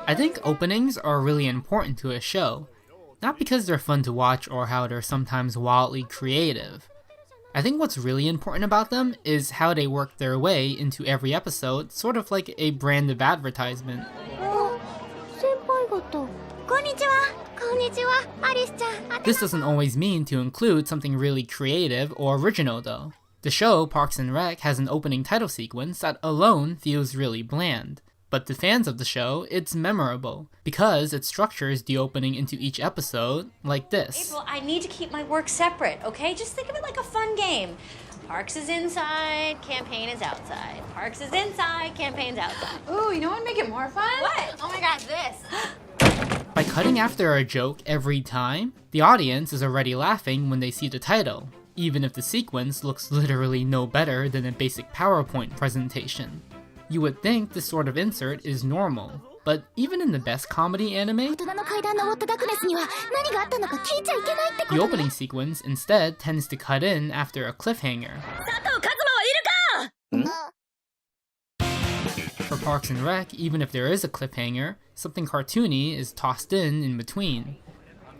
I think openings are really important to a show, not because they're fun to watch or how they're sometimes wildly creative. I think what's really important about them is how they work their way into every episode, sort of like a brand of advertisement. This doesn't always mean to include something really creative or original though. The show Parks and Rec has an opening title sequence that alone feels really bland. But to fans of the show, it's memorable, because it structures the opening into each episode like this. April, I need to keep my work separate, okay? Just think of it like a fun game. Parks is inside, campaign is outside. Parks is inside, campaign's outside. Ooh, you know what would make it more fun? What? Oh my god, this. By cutting after a joke every time, the audience is already laughing when they see the title, even if the sequence looks literally no better than a basic PowerPoint presentation. You would think this sort of insert is normal, but even in the best comedy anime, the opening sequence instead tends to cut in after a cliffhanger. For Parks and Rec, even if there is a cliffhanger, something cartoony is tossed in between.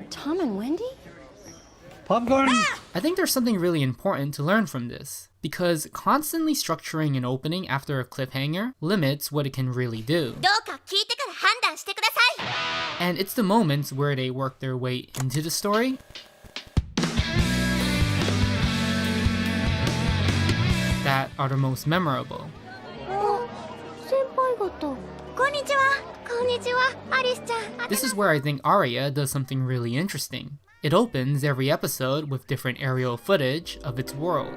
Tom and Wendy? Popcorn! I think there's something really important to learn from this, because constantly structuring an opening after a cliffhanger limits what it can really do. And it's the moments where they work their way into the story that are the most memorable. This is where I think Aria does something really interesting. It opens every episode with different aerial footage of its world.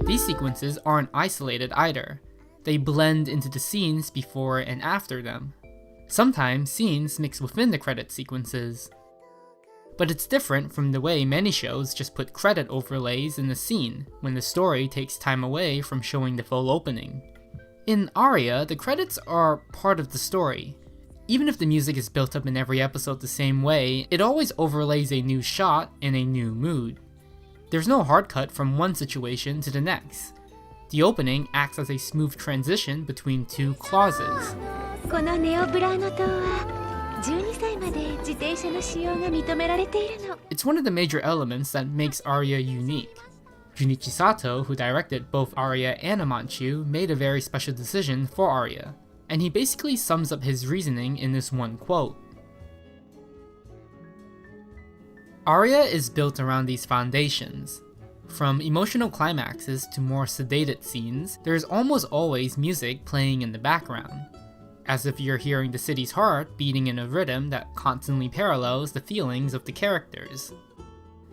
These sequences aren't isolated either. They blend into the scenes before and after them. Sometimes scenes mix within the credit sequences. But it's different from the way many shows just put credit overlays in the scene when the story takes time away from showing the full opening. In Aria, the credits are part of the story. Even if the music is built up in every episode the same way, it always overlays a new shot and a new mood. There's no hard cut from one situation to the next. The opening acts as a smooth transition between two clauses. It's one of the major elements that makes Aria unique. Junichi Sato, who directed both Aria and Amanchu, made a very special decision for Aria, and he basically sums up his reasoning in this one quote. Aria is built around these foundations. From emotional climaxes to more sedated scenes, there is almost always music playing in the background, as if you're hearing the city's heart beating in a rhythm that constantly parallels the feelings of the characters.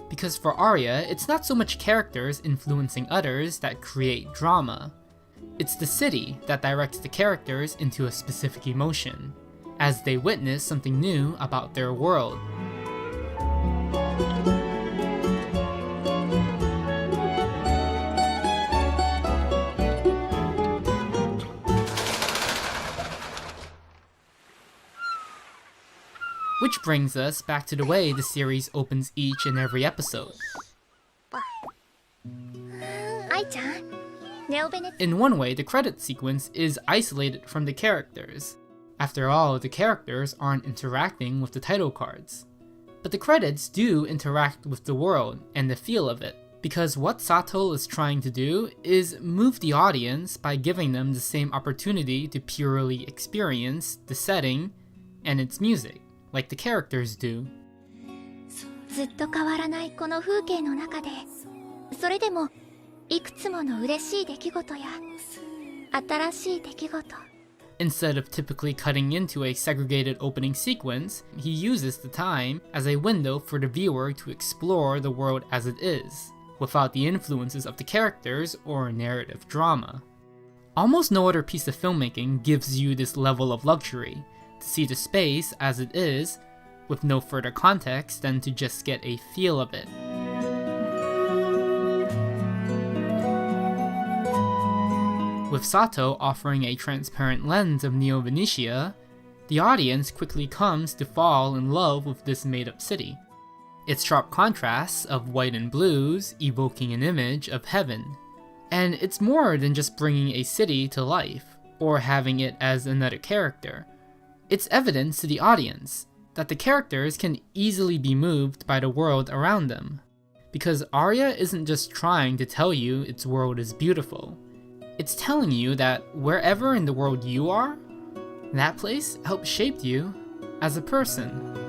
Because for Aria, it's not so much characters influencing others that create drama. It's the city that directs the characters into a specific emotion, as they witness something new about their world. Which brings us back to the way the series opens each and every episode. In one way, the credit sequence is isolated from the characters. After all, the characters aren't interacting with the title cards. But the credits do interact with the world and the feel of it, because what Sato is trying to do is move the audience by giving them the same opportunity to purely experience the setting and its music, like the characters do. Instead of typically cutting into a segregated opening sequence, he uses the time as a window for the viewer to explore the world as it is, without the influences of the characters or narrative drama. Almost no other piece of filmmaking gives you this level of luxury, to see the space as it is, with no further context than to just get a feel of it. With Sato offering a transparent lens of Neo Venezia, the audience quickly comes to fall in love with this made-up city. Its sharp contrasts of white and blues evoking an image of heaven. And it's more than just bringing a city to life, or having it as another character. It's evidence to the audience that the characters can easily be moved by the world around them. Because Aria isn't just trying to tell you its world is beautiful. It's telling you that wherever in the world you are, that place helped shape you as a person.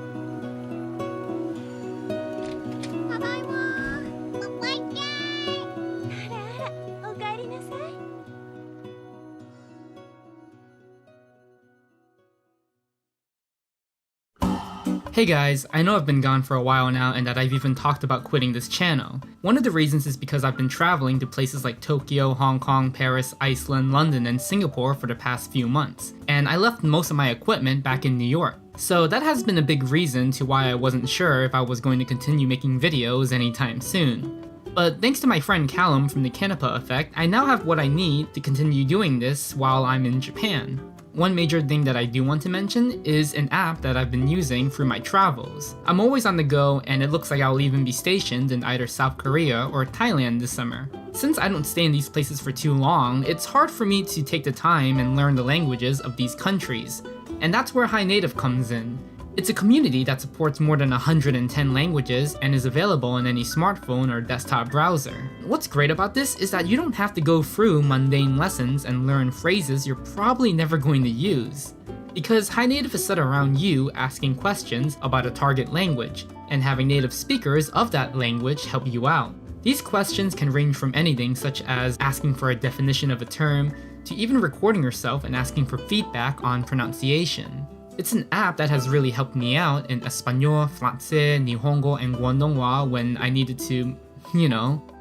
Hey guys, I know I've been gone for a while now and that I've even talked about quitting this channel. One of the reasons is because I've been traveling to places like Tokyo, Hong Kong, Paris, Iceland, London, and Singapore for the past few months, and I left most of my equipment back in New York. So that has been a big reason to why I wasn't sure if I was going to continue making videos anytime soon. But thanks to my friend Callum from the Canapa Effect, I now have what I need to continue doing this while I'm in Japan. One major thing that I do want to mention is an app that I've been using through my travels. I'm always on the go, and it looks like I'll even be stationed in either South Korea or Thailand this summer. Since I don't stay in these places for too long, it's hard for me to take the time and learn the languages of these countries. And that's where HiNative comes in. It's a community that supports more than 110 languages and is available on any smartphone or desktop browser. What's great about this is that you don't have to go through mundane lessons and learn phrases you're probably never going to use. Because HiNative is set around you asking questions about a target language, and having native speakers of that language help you out. These questions can range from anything such as asking for a definition of a term, to even recording yourself and asking for feedback on pronunciation. It's an app that has really helped me out in Espanol, Francais, Nihongo, and Guangdonghua when I needed to,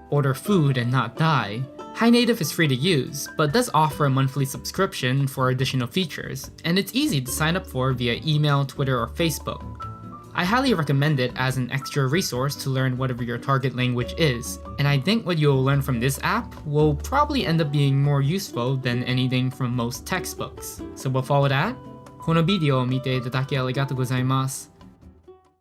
order food and not die. HiNative is free to use, but does offer a monthly subscription for additional features, and it's easy to sign up for via email, Twitter, or Facebook. I highly recommend it as an extra resource to learn whatever your target language is, and I think what you'll learn from this app will probably end up being more useful than anything from most textbooks. So with all that, このビデオを見ていただきありがとうございます。